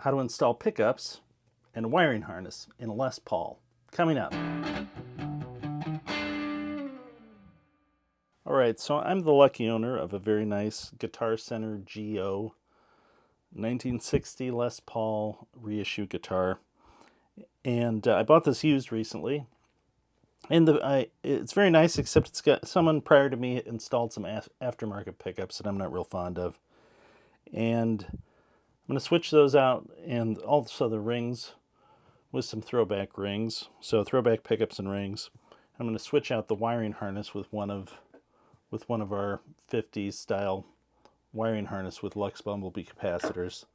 how to install pickups and a wiring harness in a Les Paul. Coming up. Alright, so I'm the lucky owner of a very nice Guitar Center GO 1960 Les Paul reissue guitar. And I bought this used recently. And it's very nice, except it's got someone prior to me installed some aftermarket pickups that I'm not real fond of. And I'm going to switch those out, and also the rings with some ThroBak rings. So ThroBak pickups and rings. I'm going to switch out the wiring harness with one of our 50s style wiring harness with Lux Bumblebee capacitors.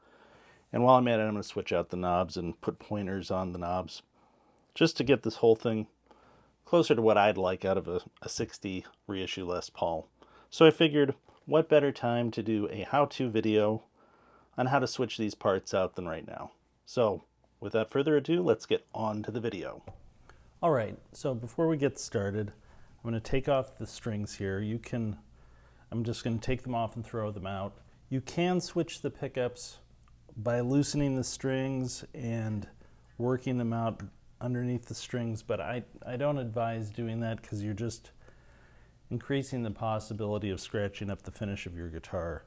And while I'm at it, I'm going to switch out the knobs and put pointers on the knobs, just to get this whole thing closer to what I'd like out of a 60 reissue Les Paul. So I figured, what better time to do a how-to video on how to switch these parts out than right now. So without further ado, let's get on to the video. All right, so before we get started, I'm going to take off the strings here. I'm just going to take them off and throw them out. You can switch the pickups by loosening the strings and working them out underneath the strings, but I don't advise doing that because you're just increasing the possibility of scratching up the finish of your guitar.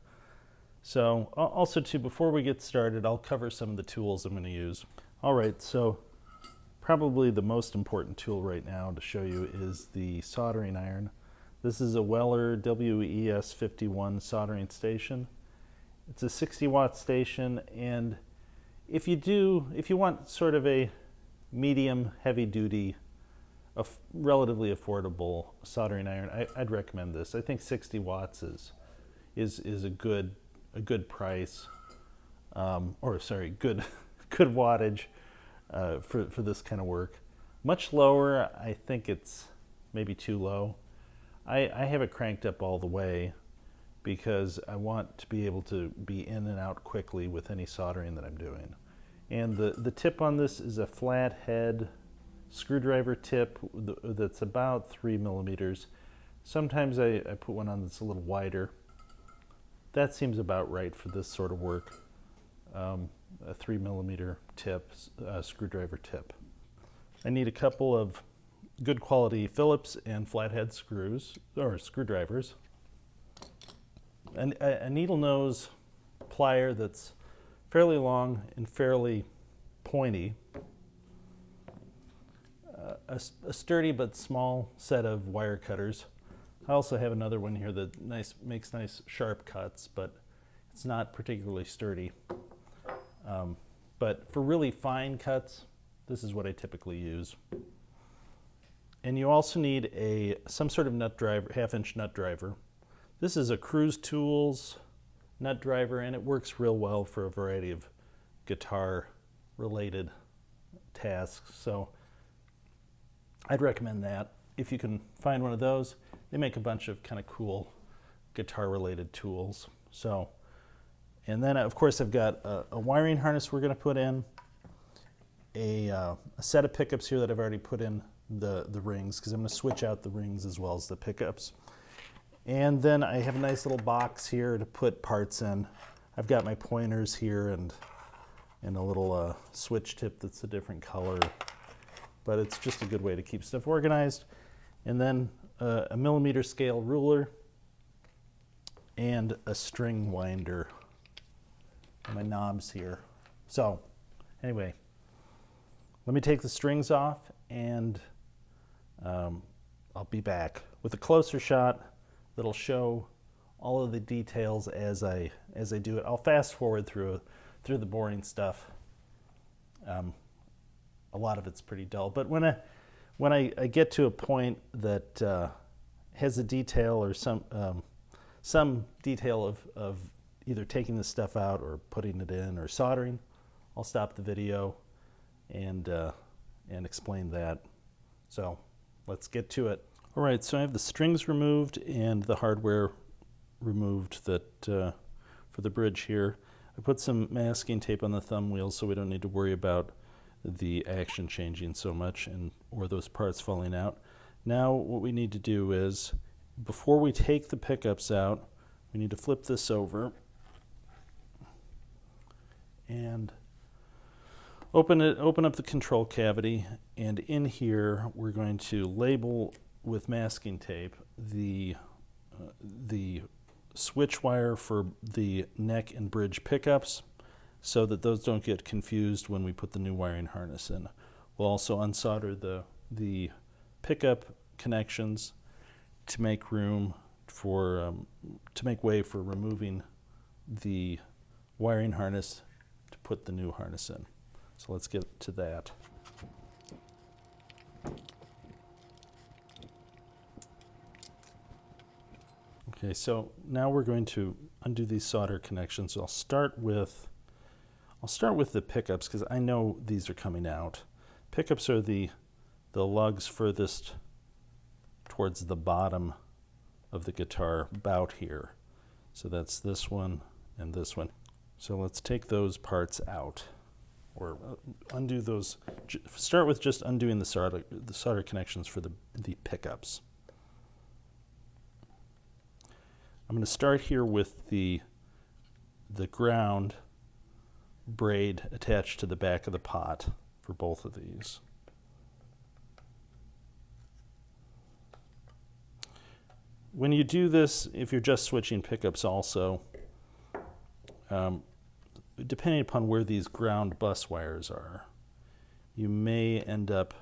So also too, before we get started, I'll cover some of the tools I'm going to use. All right, so probably the most important tool right now to show you is the soldering iron. This is a Weller WES51 soldering station. It's a 60-watt station, and if you want sort of a medium heavy-duty, relatively affordable soldering iron, I'd recommend this. I think 60 watts is a good price, good wattage for this kind of work. Much lower, I think it's maybe too low. I have it cranked up all the way because I want to be able to be in and out quickly with any soldering that I'm doing. And the tip on this is a flat head screwdriver tip that's about 3 millimeters. Sometimes I put one on that's a little wider. That seems about right for this sort of work. A 3 millimeter tip, screwdriver tip. I need a couple of good quality Phillips and flathead screwdrivers. And a needle nose plier that's fairly long and fairly pointy. A sturdy but small set of wire cutters. I also have another one here that makes nice sharp cuts, but it's not particularly sturdy. But for really fine cuts, this is what I typically use. And you also need some sort of nut driver, half-inch nut driver. This is a Cruise Tools nut driver, and it works real well for a variety of guitar-related tasks. So I'd recommend that. If you can find one of those, they make a bunch of kind of cool guitar-related tools. So, and then of course I've got a wiring harness we're going to put in, a set of pickups here that I've already put in the rings, because I'm going to switch out the rings as well as the pickups. And then I have a nice little box here to put parts in. I've got my pointers here and a little switch tip that's a different color, but it's just a good way to keep stuff organized. And then a millimeter scale ruler and a string winder. And my knobs here. So anyway, let me take the strings off, and I'll be back with a closer shot that'll show all of the details as I do it. I'll fast forward through the boring stuff. A lot of it's pretty dull, but when I get to a point that has a detail or some detail of either taking the stuff out or putting it in or soldering, I'll stop the video and explain that. So let's get to it. All right, so I have the strings removed and the hardware removed that for the bridge here. I put some masking tape on the thumb wheels so we don't need to worry about the action changing so much or those parts falling out. Now what we need to do is, before we take the pickups out, we need to flip this over and Open up the control cavity, and in here we're going to label with masking tape the switch wire for the neck and bridge pickups, so that those don't get confused when we put the new wiring harness in. We'll also unsolder the pickup connections to make room for to make way for removing the wiring harness to put the new harness in. So let's get to that. Okay, so now we're going to undo these solder connections. So I'll start with the pickups because I know these are coming out. Pickups are the lugs furthest towards the bottom of the guitar, about here. So that's this one and this one. So let's take those parts out, or undo those. Start with just undoing the solder connections for the pickups. I'm going to start here with the ground braid attached to the back of the pot for both of these. When you do this, if you're just switching pickups also, depending upon where these ground bus wires are, you may end up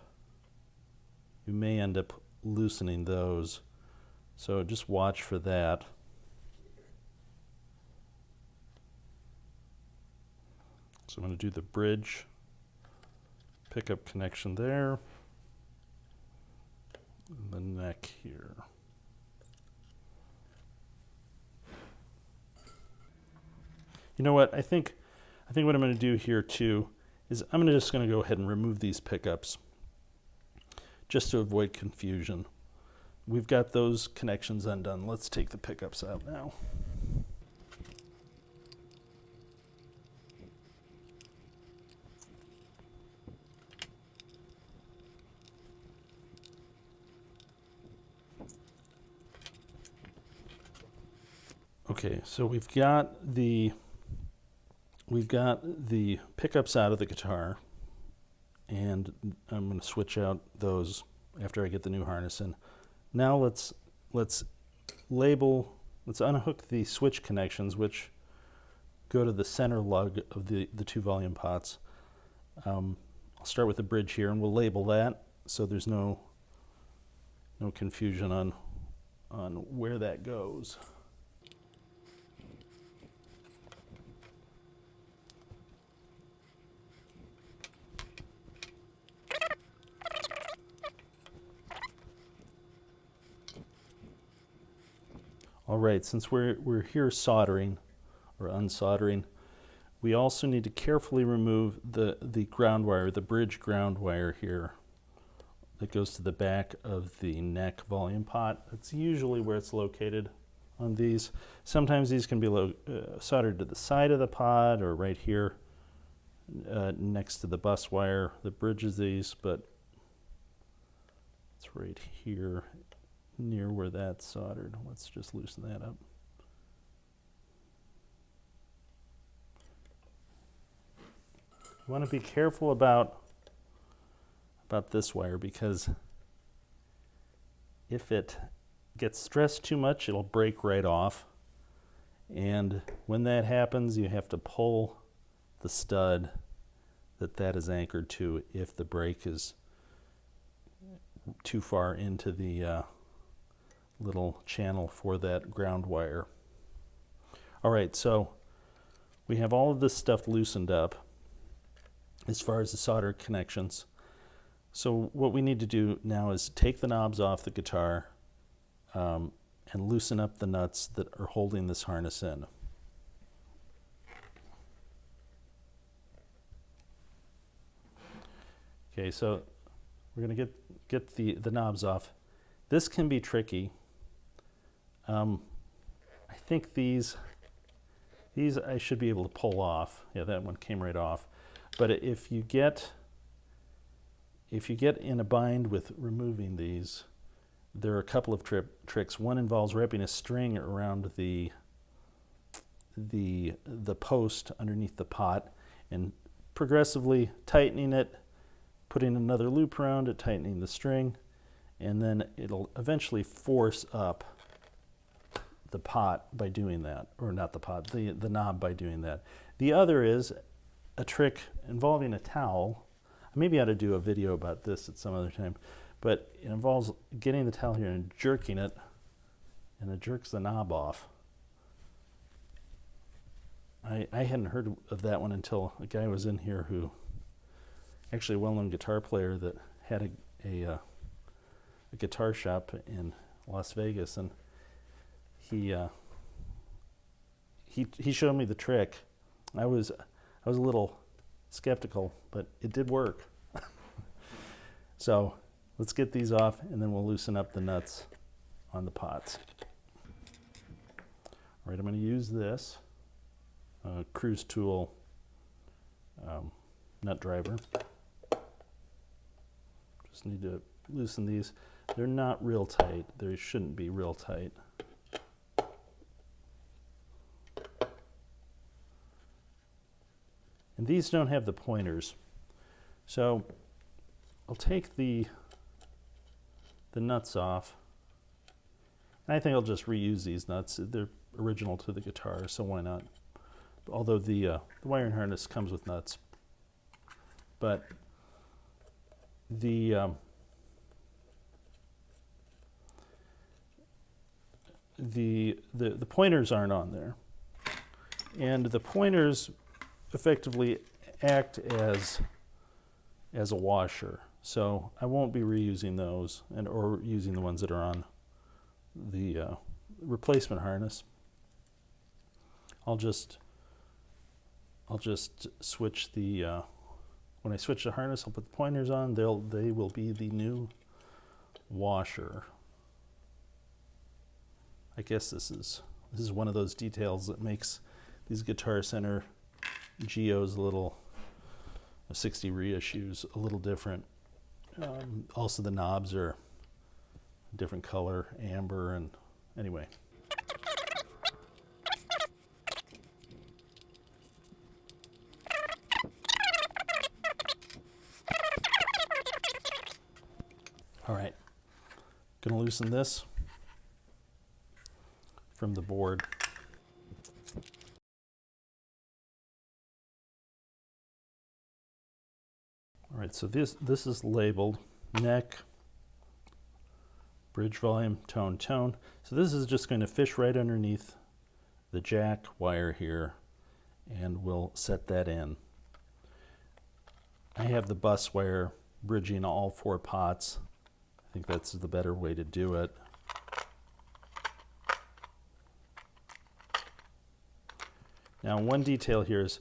loosening those. So just watch for that. So I'm going to do the bridge pickup connection there, and the neck here. You know what? I think what I'm going to do here too is I'm just going to go ahead and remove these pickups just to avoid confusion. We've got those connections undone. Let's take the pickups out now. Okay, so we've got the pickups out of the guitar, and I'm going to switch out those after I get the new harness in. Now let's unhook the switch connections, which go to the center lug of the two volume pots. I'll start with the bridge here, and we'll label that so there's no confusion on where that goes. All right, since we're here soldering or unsoldering, we also need to carefully remove the ground wire, the bridge ground wire here that goes to the back of the neck volume pot. That's usually where it's located on these. Sometimes these can be soldered to the side of the pot or right here next to the bus wire that bridges these, but it's right here near where that's soldered. Let's just loosen that up. You want to be careful about this wire, because if it gets stressed too much, it'll break right off. And when that happens, you have to pull the stud that is anchored to if the break is too far into the little channel for that ground wire. All right, so we have all of this stuff loosened up as far as the solder connections. So what we need to do now is take the knobs off the guitar and loosen up the nuts that are holding this harness in. Okay, so we're going to get the knobs off. This can be tricky. I think these I should be able to pull off. Yeah, that one came right off. But if you get in a bind with removing these, there are a couple of tricks. One involves wrapping a string around the post underneath the pot and progressively tightening it, putting another loop around it, tightening the string, and then it'll eventually force up the pot by doing that, or not the pot, the knob by doing that. The other is a trick involving a towel. Maybe I ought to do a video about this at some other time, but it involves getting the towel here and jerking it, and it jerks the knob off. I hadn't heard of that one until a guy was in here who, actually a well-known guitar player that had a guitar shop in Las Vegas, and he showed me the trick. I was a little skeptical, but it did work. So let's get these off, and then we'll loosen up the nuts on the pots. All right, I'm going to use this cruise tool nut driver. Just need to loosen these. They're not real tight. They shouldn't be real tight. And these don't have the pointers. So I'll take the nuts off. And I think I'll just reuse these nuts. They're original to the guitar, so why not? Although the wiring harness comes with nuts. But the pointers aren't on there. And the pointers effectively act as a washer. So I won't be reusing those or using the ones that are on the replacement harness. I'll just switch the when I switch the harness, I'll put the pointers on. They will be the new washer. I guess this is one of those details that makes these Guitar Center GOs a little 60 reissues a little different. Also, the knobs are a different color, amber, and anyway. All right, gonna loosen this from the board. All right, so this is labeled neck, bridge volume, tone, tone. So this is just going to fish right underneath the jack wire here, and we'll set that in. I have the bus wire bridging all 4 pots. I think that's the better way to do it. Now, one detail here is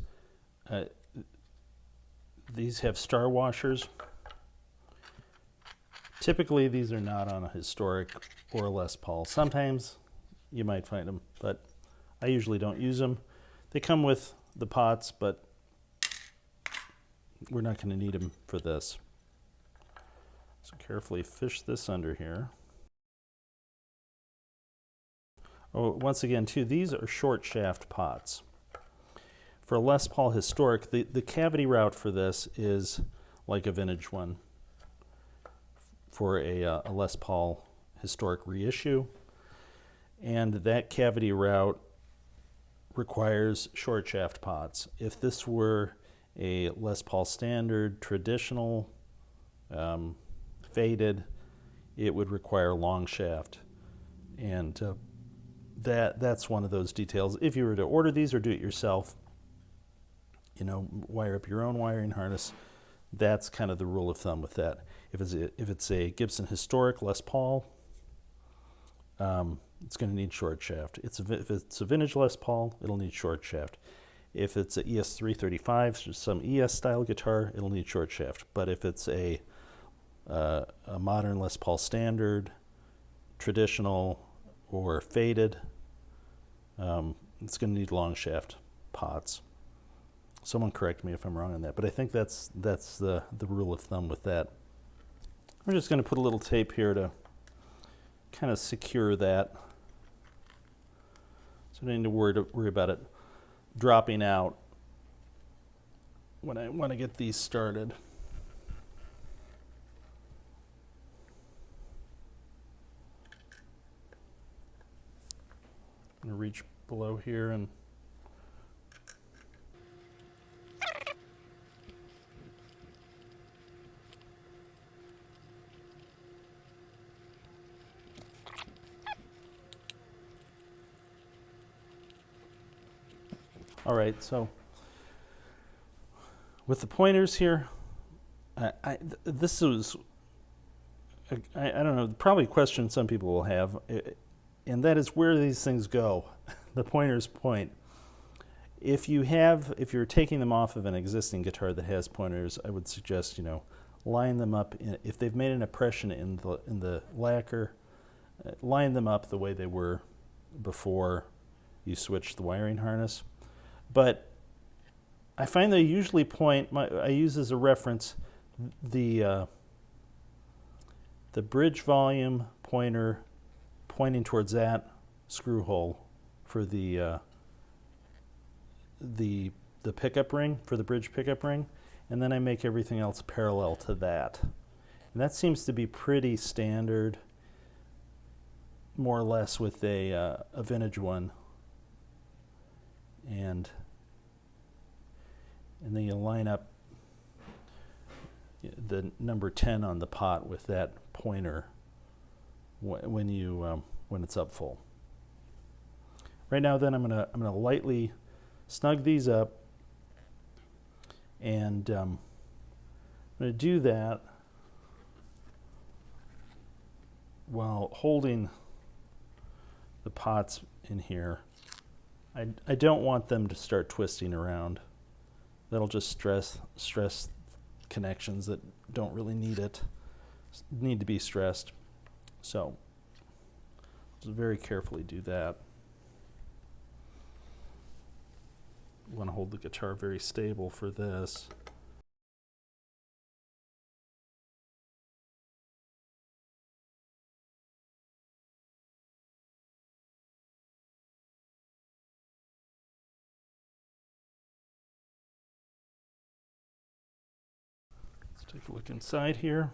these have star washers. Typically, these are not on a historic or a Les Paul. Sometimes you might find them, but I usually don't use them. They come with the pots, but we're not going to need them for this. So carefully fish this under here. Oh, once again, too, these are short shaft pots. For a Les Paul Historic, the cavity route for this is like a vintage one. For a Les Paul Historic reissue, and that cavity route requires short shaft pots. If this were a Les Paul Standard, traditional, faded, it would require long shaft. And that's one of those details. If you were to order these or do it yourself, you know, wire up your own wiring harness, that's kind of the rule of thumb with that. If it's a Gibson Historic Les Paul, it's going to need short shaft. If it's a vintage Les Paul, it'll need short shaft. If it's an ES335, some ES style guitar, it'll need short shaft. But if it's a modern Les Paul Standard, traditional, or faded, it's going to need long shaft pots. Someone correct me if I'm wrong on that, but I think that's the rule of thumb with that. We're just going to put a little tape here to kind of secure that, so we don't need to worry about it dropping out when I want to get these started. I'm going to reach below here and all right, so with the pointers here, this is, I don't know, probably a question some people will have, and that is where these things go. The pointers point. If you're taking them off of an existing guitar that has pointers, I would suggest, line them up. If they've made an impression in the lacquer, line them up the way they were before you switched the wiring harness. But I find they usually point, I use as a reference the bridge volume pointer pointing towards that screw hole for the pickup ring, for the bridge pickup ring, and then I make everything else parallel to that. And that seems to be pretty standard, more or less, with a vintage one. And then you line up the number 10 on the pot with that pointer when it's up full. Right now, then I'm gonna lightly snug these up, and I'm gonna do that while holding the pots in here. I don't want them to start twisting around. That'll just stress connections that don't really need to be stressed. So just very carefully do that. You want to hold the guitar very stable for this. Let's take a look inside here.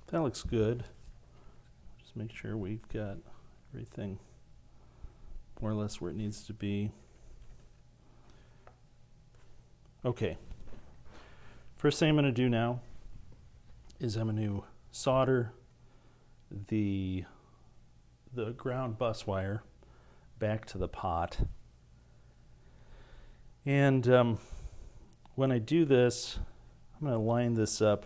That looks good. Just make sure we've got everything more or less where it needs to be. Okay. First thing I'm going to do now is I'm going to solder the ground bus wire back to the pot. And when I do this, I'm going to line this up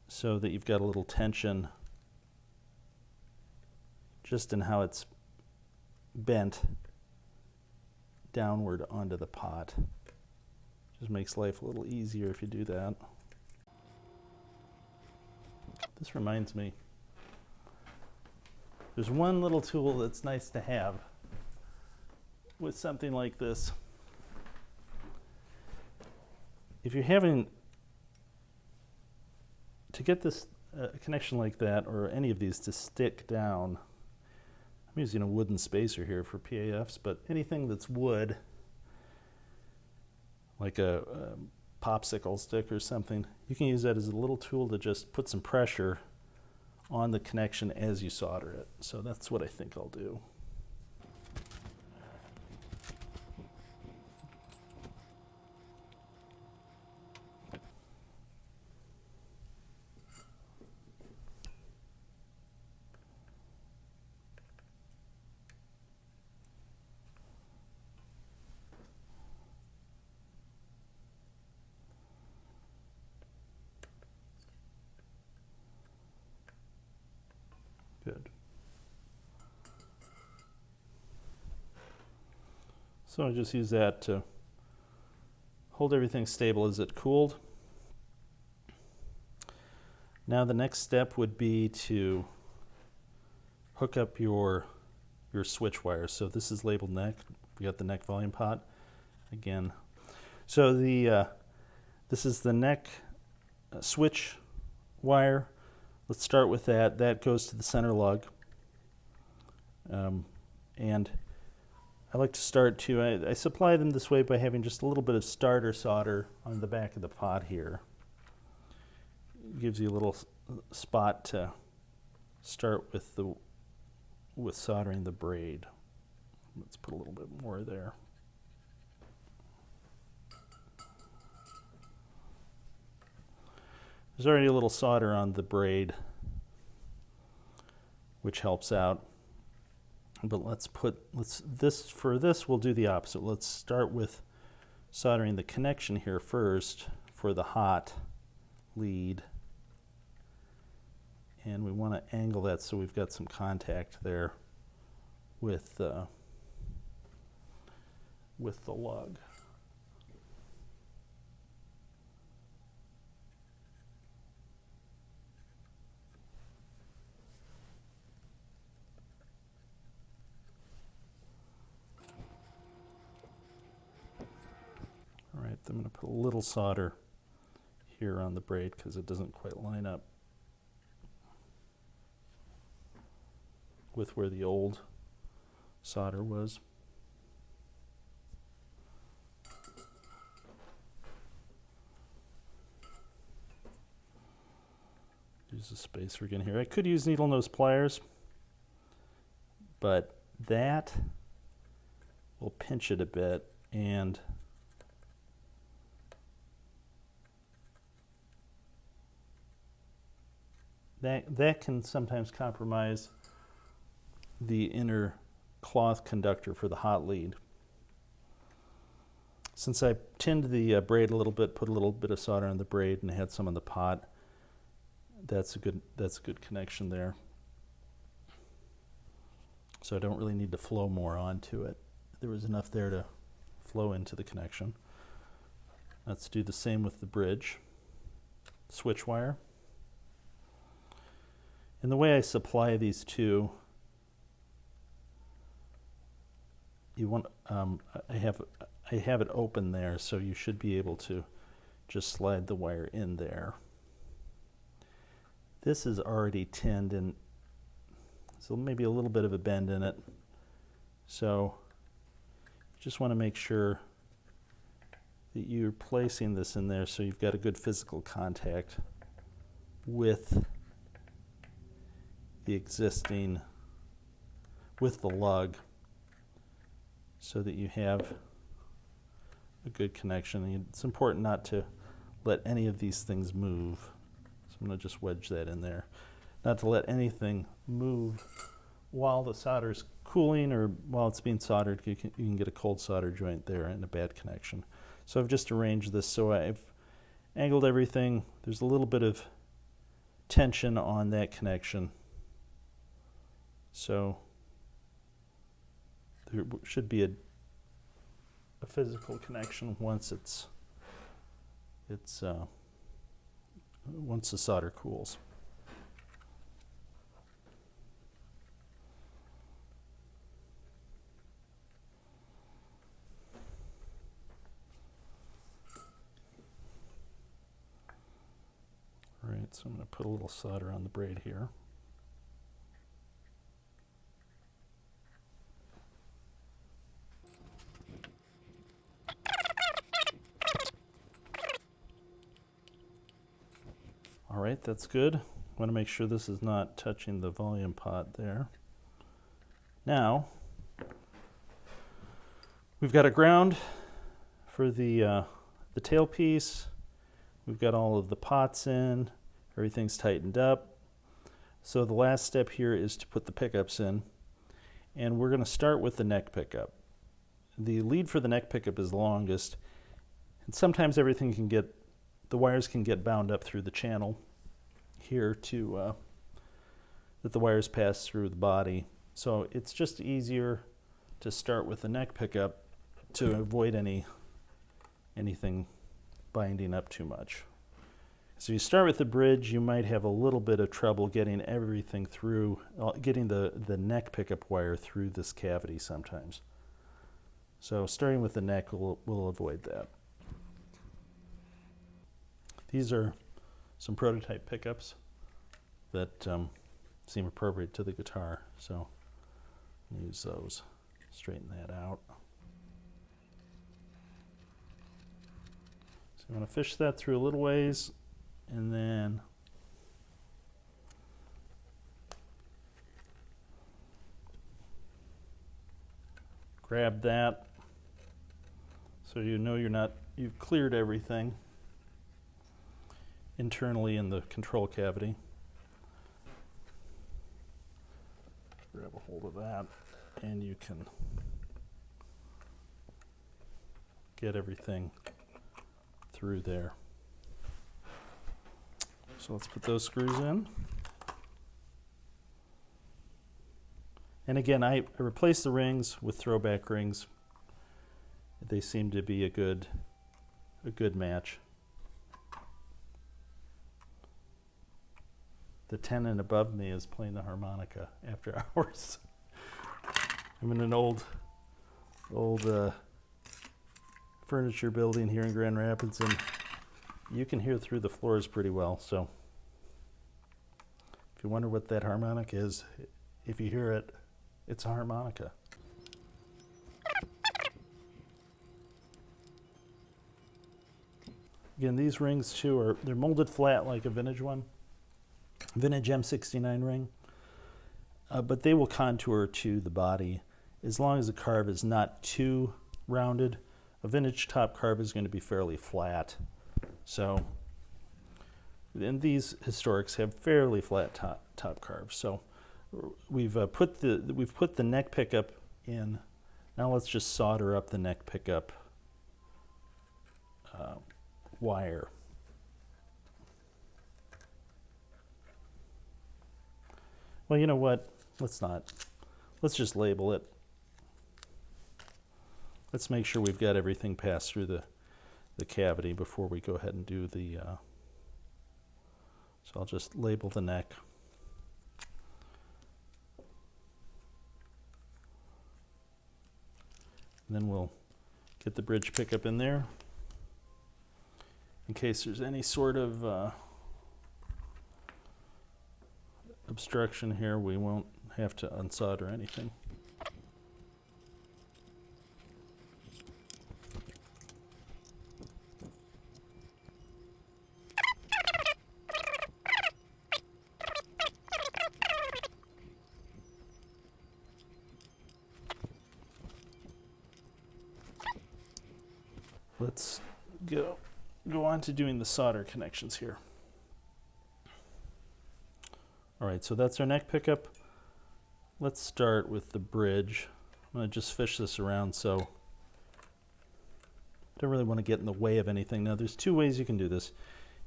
so that you've got a little tension just in how it's bent downward onto the pot. Just makes life a little easier if you do that. This reminds me, there's one little tool that's nice to have with something like this. If you're having to get this connection like that, or any of these to stick down, I'm using a wooden spacer here for P.A.Fs, but anything that's wood, like a popsicle stick or something, you can use that as a little tool to just put some pressure on the connection as you solder it. So that's what I think I'll do. Good. So I just use that to hold everything stable as it cooled. Now the next step would be to hook up your switch wires. So this is labeled neck. We got the neck volume pot again. So this is the neck switch wire. Let's start with that. That goes to the center lug. And I like to start too. I supply them this way by having just a little bit of starter solder on the back of the pot here. It gives you a little spot to start with soldering the braid. Let's put a little bit more there. There's already a little solder on the braid, which helps out. But for this we'll do the opposite. Let's start with soldering the connection here first for the hot lead. And we want to angle that so we've got some contact there with the lug. All right, I'm going to put a little solder here on the braid because it doesn't quite line up with where the old solder was. Use a spacer again here. I could use needle nose pliers, but that will pinch it a bit, and that can sometimes compromise the inner cloth conductor for the hot lead. Since I tinned the braid a little bit, put a little bit of solder on the braid, and had some on the pot, that's a good connection there. So I don't really need to flow more onto it. There was enough there to flow into the connection. Let's do the same with the bridge switch wire. And the way I supply these two, you want I have it open there, so you should be able to just slide the wire in there. This is already tinned, and so maybe a little bit of a bend in it. So you just want to make sure that you're placing this in there so you've got a good physical contact with the existing, with the lug, so that you have a good connection. And it's important not to let any of these things move. So I'm going to just wedge that in there. Not to let anything move while the solder's cooling or while it's being soldered. You can get a cold solder joint there and a bad connection. So I've just arranged this so I've angled everything. There's a little bit of tension on that connection. So there should be a physical connection once once the solder cools. All right, so I'm going to put a little solder on the braid here. All right, that's good. I want to make sure this is not touching the volume pot there. Now, we've got a ground for the tailpiece. We've got all of the pots in. Everything's tightened up. So the last step here is to put the pickups in. And we're going to start with the neck pickup. The lead for the neck pickup is longest. And sometimes everything can get, the wires can get bound up through the channel here to that the wires pass through the body. So it's just easier to start with the neck pickup to avoid anything binding up too much. So you start with the bridge, you might have a little bit of trouble getting everything through, getting the neck pickup wire through this cavity sometimes. So starting with the neck will avoid that. These are some prototype pickups that seem appropriate to the guitar, so use those. Straighten that out. So you want to fish that through a little ways, and then grab that so you know you've cleared everything internally in the control cavity. Grab a hold of that and you can get everything through there. So let's put those screws in. And again, I replaced the rings with ThroBak rings. They seem to be a good match. The tenant above me is playing the harmonica after hours. I'm in an old furniture building here in Grand Rapids, and you can hear through the floors pretty well. So if you wonder what that harmonic is, if you hear it, it's a harmonica. Again, these rings too they're molded flat like a vintage one, vintage M69 ring, but they will contour to the body as long as the carve is not too rounded. A vintage top carve is going to be fairly flat. So, and these historics have fairly flat top carves. So we've put the neck pickup in. Now let's just solder up the neck pickup wire. Well, you know what? Let's not. Let's just label it. Let's make sure we've got everything passed through the cavity before we go ahead and do the. So I'll just label the neck. And then we'll get the bridge pickup in there in case there's any sort of obstruction here. We won't have to unsolder anything. Let's go on to doing the solder connections here. All right, so that's our neck pickup. Let's start with the bridge. I'm going to just fish this around, so I don't really want to get in the way of anything. Now, there's two ways you can do this.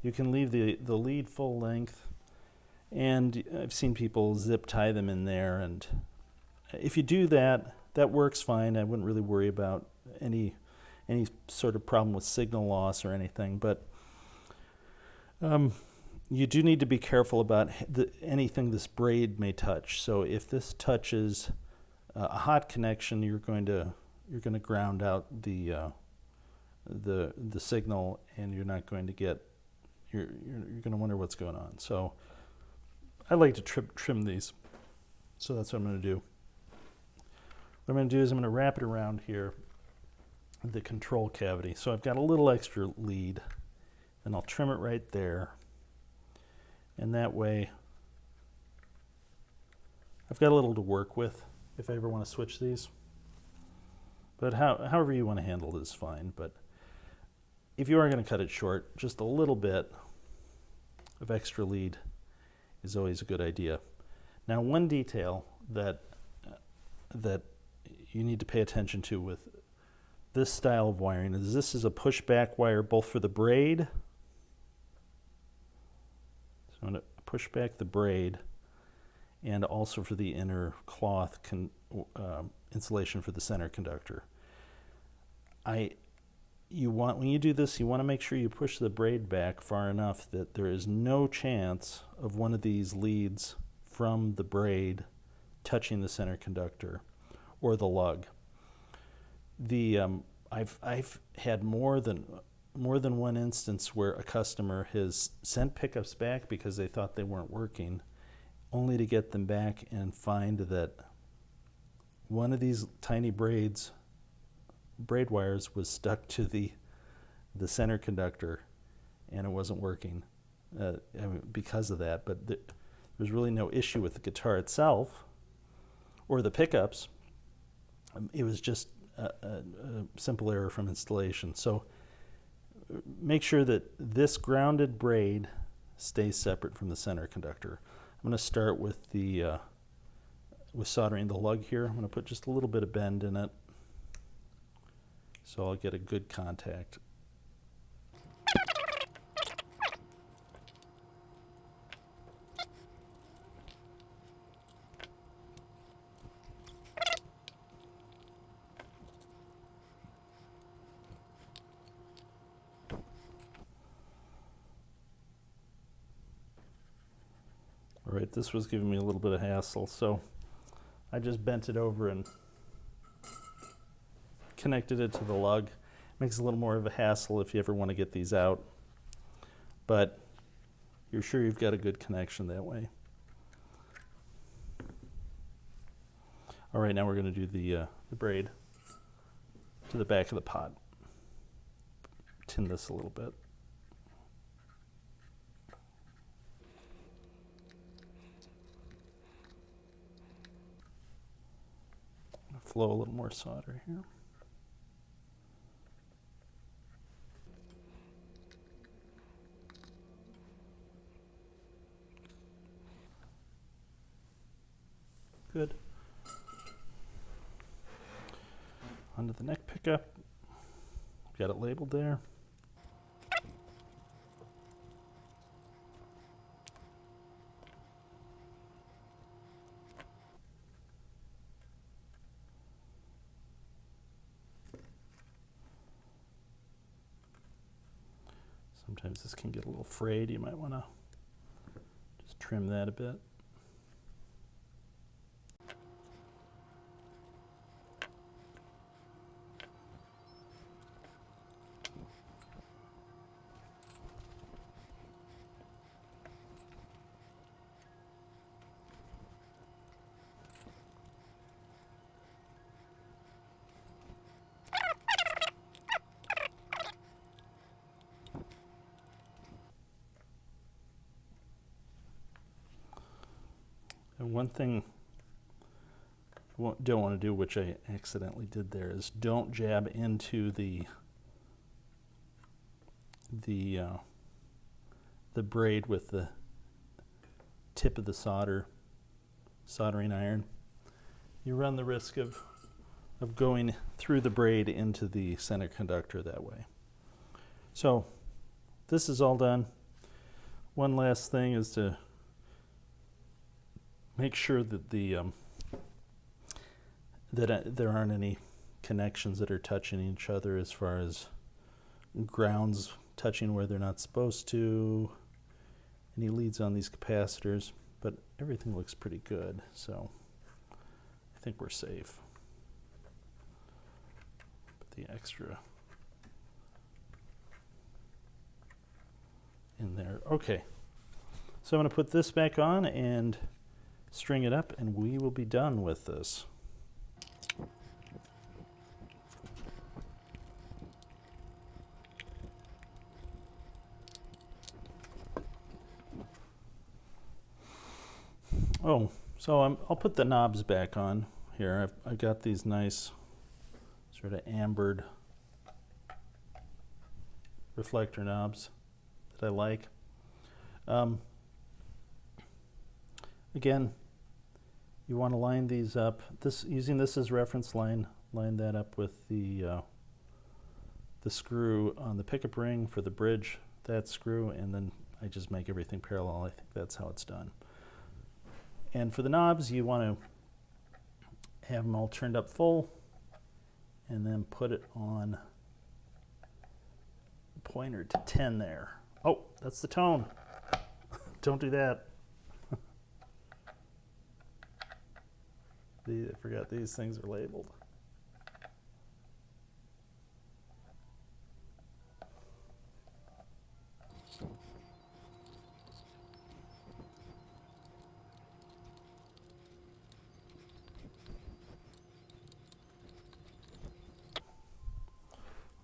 You can leave the lead full length, and I've seen people zip tie them in there, and if you do that, that works fine. I wouldn't really worry about any sort of problem with signal loss or anything, but you do need to be careful about anything this braid may touch. So if this touches a hot connection, you're going to ground out the signal, and you're not going to get you're going to wonder what's going on. So I like to trim these. So that's what I'm going to do. What I'm going to do is I'm going to wrap it around here, the control cavity. So I've got a little extra lead, and I'll trim it right there. And that way I've got a little to work with if I ever want to switch these. But however you want to handle it is fine. But if you are going to cut it short, just a little bit of extra lead is always a good idea. Now, one detail that you need to pay attention to with this style of wiring is this is a pushback wire both for the braid. So I'm going to push back the braid and also for the inner cloth insulation for the center conductor. When you do this, you want to make sure you push the braid back far enough that there is no chance of one of these leads from the braid touching the center conductor or the lug. I've had more than one instance where a customer has sent pickups back because they thought they weren't working, only to get them back and find that one of these tiny braid wires was stuck to the center conductor, and it wasn't working because of that. But there's really no issue with the guitar itself or the pickups. It was just a simple error from installation. So make sure that this grounded braid stays separate from the center conductor. I'm going to start with with soldering the lug here. I'm going to put just a little bit of bend in it so I'll get a good contact. All right, this was giving me a little bit of hassle, so I just bent it over and connected it to the lug. Makes it a little more of a hassle if you ever want to get these out, but you're sure you've got a good connection that way. All right, now we're going to do the braid to the back of the pot. Tin this a little bit. Flow a little more solder here. Good. Onto the neck pickup. Got it labeled there. Sometimes this can get a little frayed. You might want to just trim that a bit. And one thing you don't want to do, which I accidentally did there, is don't jab into the braid with the tip of the soldering iron. You run the risk of going through the braid into the center conductor that way. So this is all done. One last thing is to make sure that there aren't any connections that are touching each other, as far as grounds touching where they're not supposed to, any leads on these capacitors, but everything looks pretty good, so I think we're safe. Put the extra in there. Okay, so I'm going to put this back on and string it up, and we will be done with this. Oh, so I'll put the knobs back on here. I've got these nice sort of ambered reflector knobs that I like. Again, you want to line these up. Using this as reference line that up with the screw on the pickup ring for the bridge, that screw, and then I just make everything parallel. I think that's how it's done. And for the knobs, you want to have them all turned up full and then put it on the pointer to 10 there. Oh, that's the tone. Don't do that. I forgot these things are labeled.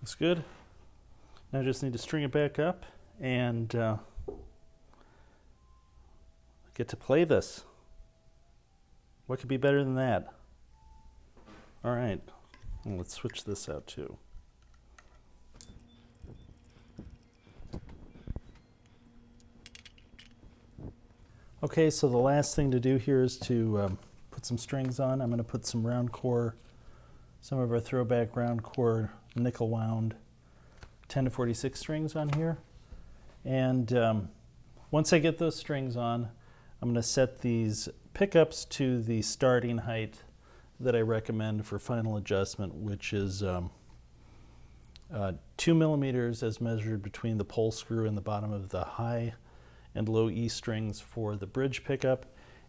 Looks good. Now I just need to string it back up and get to play this. What could be better than that? All right, well, let's switch this out too. Okay, so the last thing to do here is to put some strings on. I'm going to put some round core, some of our ThroBak round core nickel wound 10 to 46 strings on here. And once I get those strings on, I'm going to set these pickups to the starting height that I recommend for final adjustment, which is 2 millimeters as measured between the pole screw and the bottom of the high and low E strings for the bridge pickup,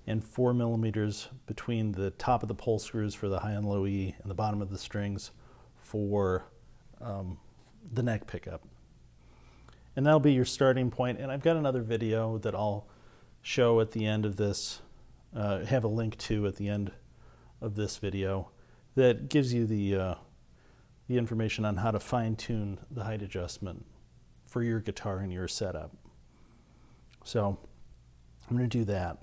and 4 millimeters between the top of the pole screws for the high and low E and the bottom of the strings for the neck pickup. And that'll be your starting point. And I've got another video that I'll show at the end of this, have a link to at the end of this video, that gives you the information on how to fine-tune the height adjustment for your guitar and your setup. So I'm going to do that.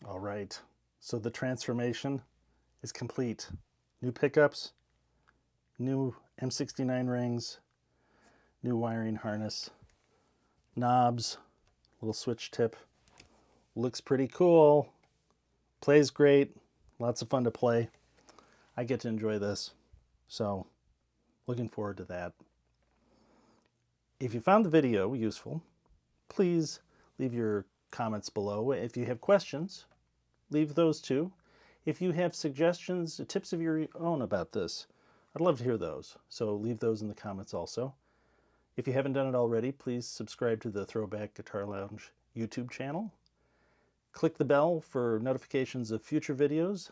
All right, so the transformation is complete. New pickups, new M69 rings, new wiring harness, knobs, little switch tip. Looks pretty cool. Plays great. Lots of fun to play. I get to enjoy this. So, looking forward to that. If you found the video useful, please leave your comments below. If you have questions, leave those too. If you have suggestions, tips of your own about this, I'd love to hear those. So leave those in the comments also. If you haven't done it already, please subscribe to the ThroBak Guitar Lounge YouTube channel. Click the bell for notifications of future videos.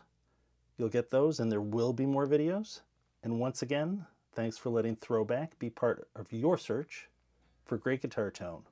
You'll get those, and there will be more videos. And once again, thanks for letting ThroBak be part of your search for great guitar tone.